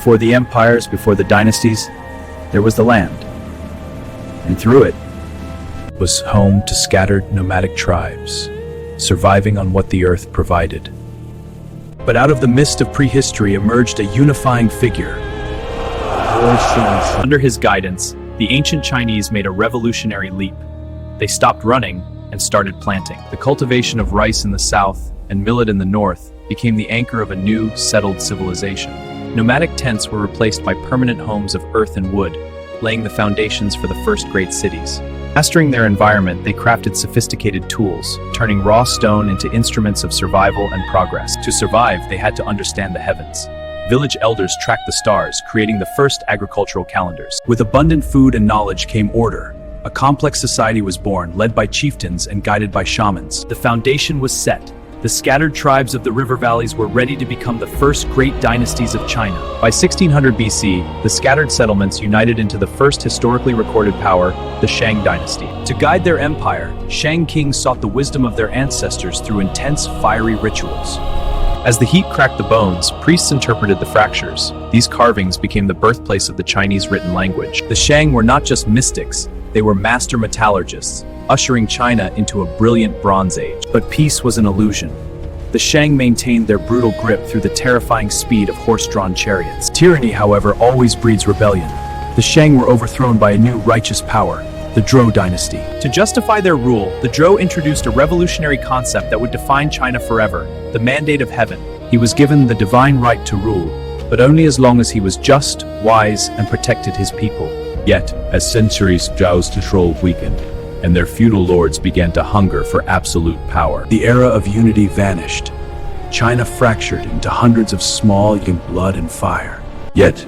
before the empires, before the dynasties, there was the land. And through it was home to scattered nomadic tribes, surviving on what the earth provided. But out of the mist of prehistory emerged a unifying figure. Under his guidance, the ancient Chinese made a revolutionary leap. They stopped running and started planting. The cultivation of rice in the south and millet in the north became the anchor of a new, settled civilization. Nomadic tents were replaced by permanent homes of earth and wood, laying the foundations for the first great cities. Mastering their environment, they crafted sophisticated tools, turning raw stone into instruments of survival and progress. To survive, they had to understand the heavens. Village elders tracked the stars, creating the first agricultural calendars. With abundant food and knowledge came order. A complex society was born, led by chieftains and guided by shamans. The foundation was set. The scattered tribes of the river valleys were ready to become the first great dynasties of China. By 1600 BC, the scattered settlements united into the first historically recorded power, the Shang Dynasty. To guide their empire, Shang kings sought the wisdom of their ancestors through intense, fiery rituals. As the heat cracked the bones, priests interpreted the fractures. These carvings became the birthplace of the Chinese written language. The Shang were not just mystics, they were master metallurgists, ushering China into a brilliant Bronze Age. But peace was an illusion. The Shang maintained their brutal grip through the terrifying speed of horse-drawn chariots. Tyranny, however, always breeds rebellion. The Shang were overthrown by a new righteous power, the Zhou dynasty. To justify their rule, the Zhou introduced a revolutionary concept that would define China forever, the mandate of heaven. He was given the divine right to rule, but only as long as he was just, wise, and protected his people. Yet, as centuries, Zhou's control weakened, and their feudal lords began to hunger for absolute power. The era of unity vanished. China fractured into hundreds of small in blood and fire. Yet,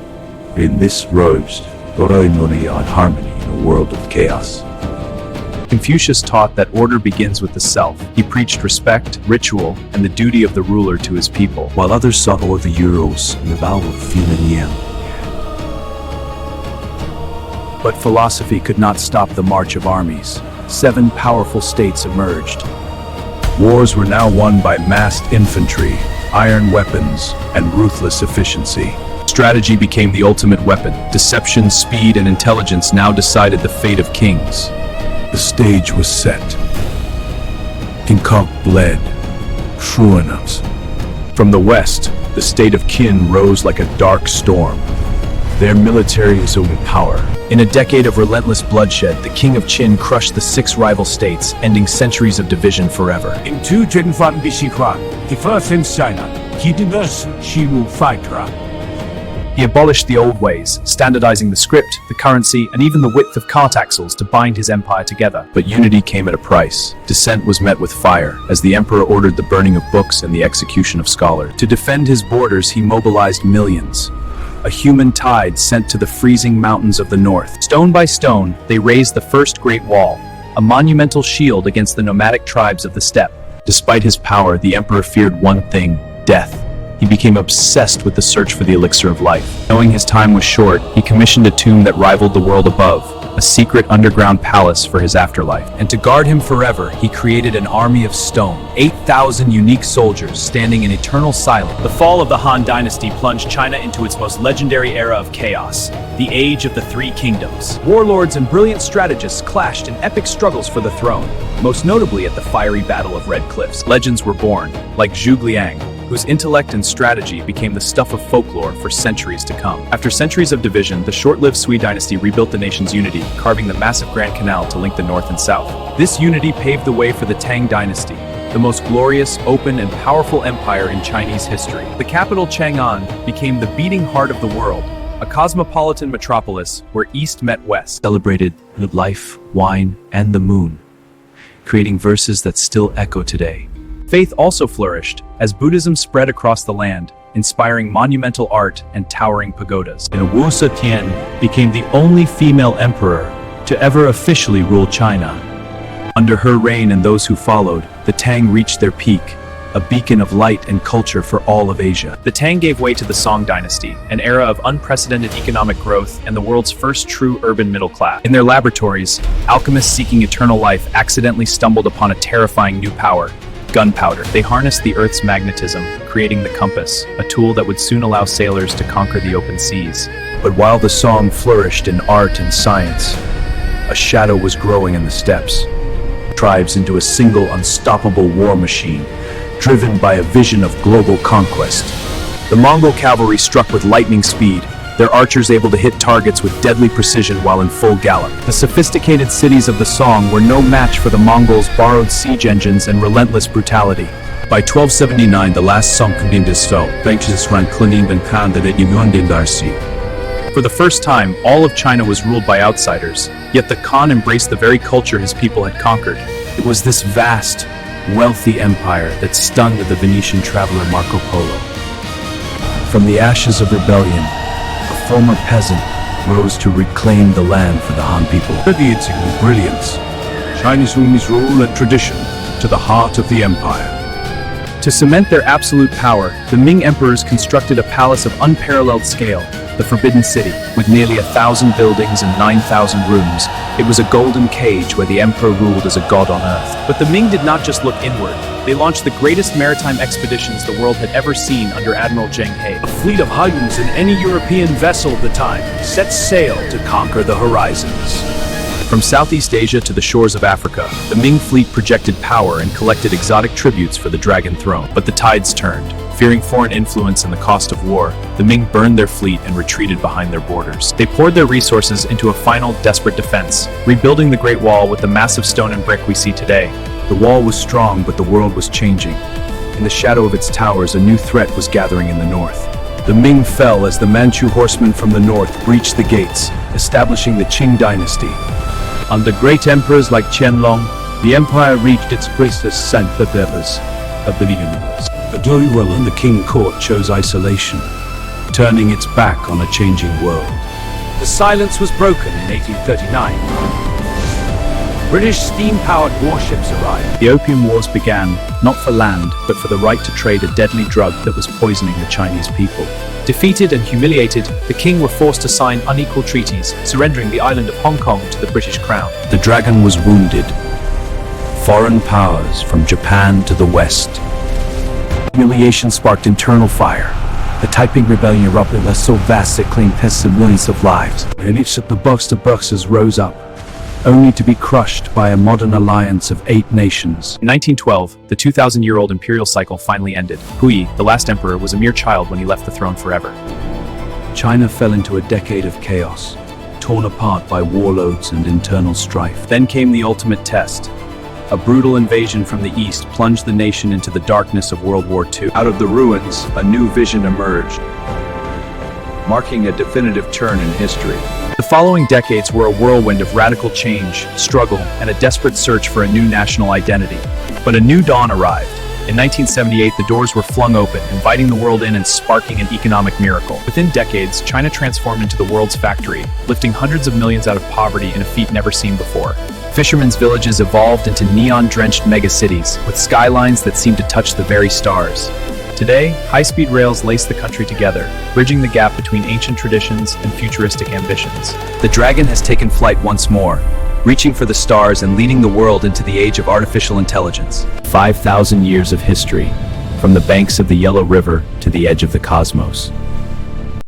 in this rose, on harmony in a world of chaos. Confucius taught that order begins with the self. He preached respect, ritual, and the duty of the ruler to his people, while others sought all the euros and the vow of Yin. But philosophy could not stop the march of armies. 7 powerful states emerged. Wars were now won by massed infantry, iron weapons, and ruthless efficiency. Strategy became the ultimate weapon. Deception, speed, and intelligence now decided the fate of kings. The stage was set. King Kong bled, true enough. From the west, the state of Qin rose like a dark storm. Their military assumed power. In a decade of relentless bloodshed, the king of Qin crushed the 6 rival states, ending centuries of division forever. In 225 BC Huang, the first in China, he diverse Qin Shi Huang. He abolished the old ways, standardizing the script, the currency, and even the width of cart axles to bind his empire together. But unity came at a price. Dissent was met with fire, as the emperor ordered the burning of books and the execution of scholars. To defend his borders, he mobilized millions. A human tide sent to the freezing mountains of the north. Stone by stone, they raised the first Great Wall, a monumental shield against the nomadic tribes of the steppe. Despite his power, the emperor feared one thing: death. He became obsessed with the search for the elixir of life. Knowing his time was short, he commissioned a tomb that rivaled the world above, a secret underground palace for his afterlife. And to guard him forever, he created an army of stone, 8,000 unique soldiers standing in eternal silence. The fall of the Han Dynasty plunged China into its most legendary era of chaos, the Age of the Three Kingdoms. Warlords and brilliant strategists clashed in epic struggles for the throne, most notably at the fiery Battle of Red Cliffs. Legends were born, like Zhuge Liang, whose intellect and strategy became the stuff of folklore for centuries to come. After centuries of division, the short-lived Sui dynasty rebuilt the nation's unity, carving the massive Grand Canal to link the north and south. This unity paved the way for the Tang Dynasty, the most glorious, open, and powerful empire in Chinese history. The capital Chang'an became the beating heart of the world, a cosmopolitan metropolis where East met West. Celebrated life, wine, and the moon, creating verses that still echo today. Faith also flourished as Buddhism spread across the land, inspiring monumental art and towering pagodas. And Wu Zetian became the only female emperor to ever officially rule China. Under her reign and those who followed, the Tang reached their peak, a beacon of light and culture for all of Asia. The Tang gave way to the Song Dynasty, an era of unprecedented economic growth and the world's first true urban middle class. In their laboratories, alchemists seeking eternal life accidentally stumbled upon a terrifying new power: Gunpowder. They harnessed the Earth's magnetism, creating the compass, a tool that would soon allow sailors to conquer the open seas. But while the Song flourished in art and science, a shadow was growing in the steppes. Tribes into a single unstoppable war machine, driven by a vision of global conquest. The Mongol cavalry struck with lightning speed, their archers able to hit targets with deadly precision while in full gallop. The sophisticated cities of the Song were no match for the Mongols' borrowed siege engines and relentless brutality. By 1279, the last Song condemned his foe, Benches ran Klining and Candidate Darcy. For the first time, all of China was ruled by outsiders, yet the Khan embraced the very culture his people had conquered. It was this vast, wealthy empire that stunned the Venetian traveler Marco Polo. From the ashes of rebellion, a former peasant rose to reclaim the land for the Han people. Radiating with brilliance, Chinese rule and tradition to the heart of the empire. To cement their absolute power, the Ming emperors constructed a palace of unparalleled scale, the Forbidden City, with nearly 1,000 buildings and 9,000 rooms. It was a golden cage where the emperor ruled as a god on earth. But the Ming did not just look inward. They launched the greatest maritime expeditions the world had ever seen under Admiral Zheng He. A fleet of Huns in any European vessel of the time set sail to conquer the horizons. From Southeast Asia to the shores of Africa, the Ming fleet projected power and collected exotic tributes for the Dragon Throne. But the tides turned. Fearing foreign influence and the cost of war, the Ming burned their fleet and retreated behind their borders. They poured their resources into a final, desperate defense, rebuilding the Great Wall with the massive stone and brick we see today. The wall was strong, but the world was changing. In the shadow of its towers, a new threat was gathering in the north. The Ming fell as the Manchu horsemen from the north breached the gates, establishing the Qing Dynasty. Under great emperors like Qianlong, the empire reached its greatest sense of the universe. The Doywell and the Qing court chose isolation, turning its back on a changing world. The silence was broken in 1839. British steam-powered warships arrived. The Opium Wars began, not for land, but for the right to trade a deadly drug that was poisoning the Chinese people. Defeated and humiliated, the Qing were forced to sign unequal treaties, surrendering the island of Hong Kong to the British Crown. The dragon was wounded. Foreign powers, from Japan to the West. Humiliation sparked internal fire. The Taiping Rebellion erupted was so vast it claimed tens of millions of lives. And each of the boxers rose up, only to be crushed by a modern alliance of 8 nations. In 1912, the 2,000-year-old imperial cycle finally ended. Hui, the last emperor, was a mere child when he left the throne forever. China fell into a decade of chaos, torn apart by warlords and internal strife. Then came the ultimate test. A brutal invasion from the east plunged the nation into the darkness of World War II. Out of the ruins, a new vision emerged, marking a definitive turn in history. The following decades were a whirlwind of radical change, struggle, and a desperate search for a new national identity. But a new dawn arrived. In 1978, the doors were flung open, inviting the world in and sparking an economic miracle. Within decades, China transformed into the world's factory, lifting hundreds of millions out of poverty in a feat never seen before. Fishermen's villages evolved into neon-drenched megacities, with skylines that seemed to touch the very stars. Today, high-speed rails lace the country together, bridging the gap between ancient traditions and futuristic ambitions. The dragon has taken flight once more, reaching for the stars and leading the world into the age of artificial intelligence. 5,000 years of history, from the banks of the Yellow River to the edge of the cosmos.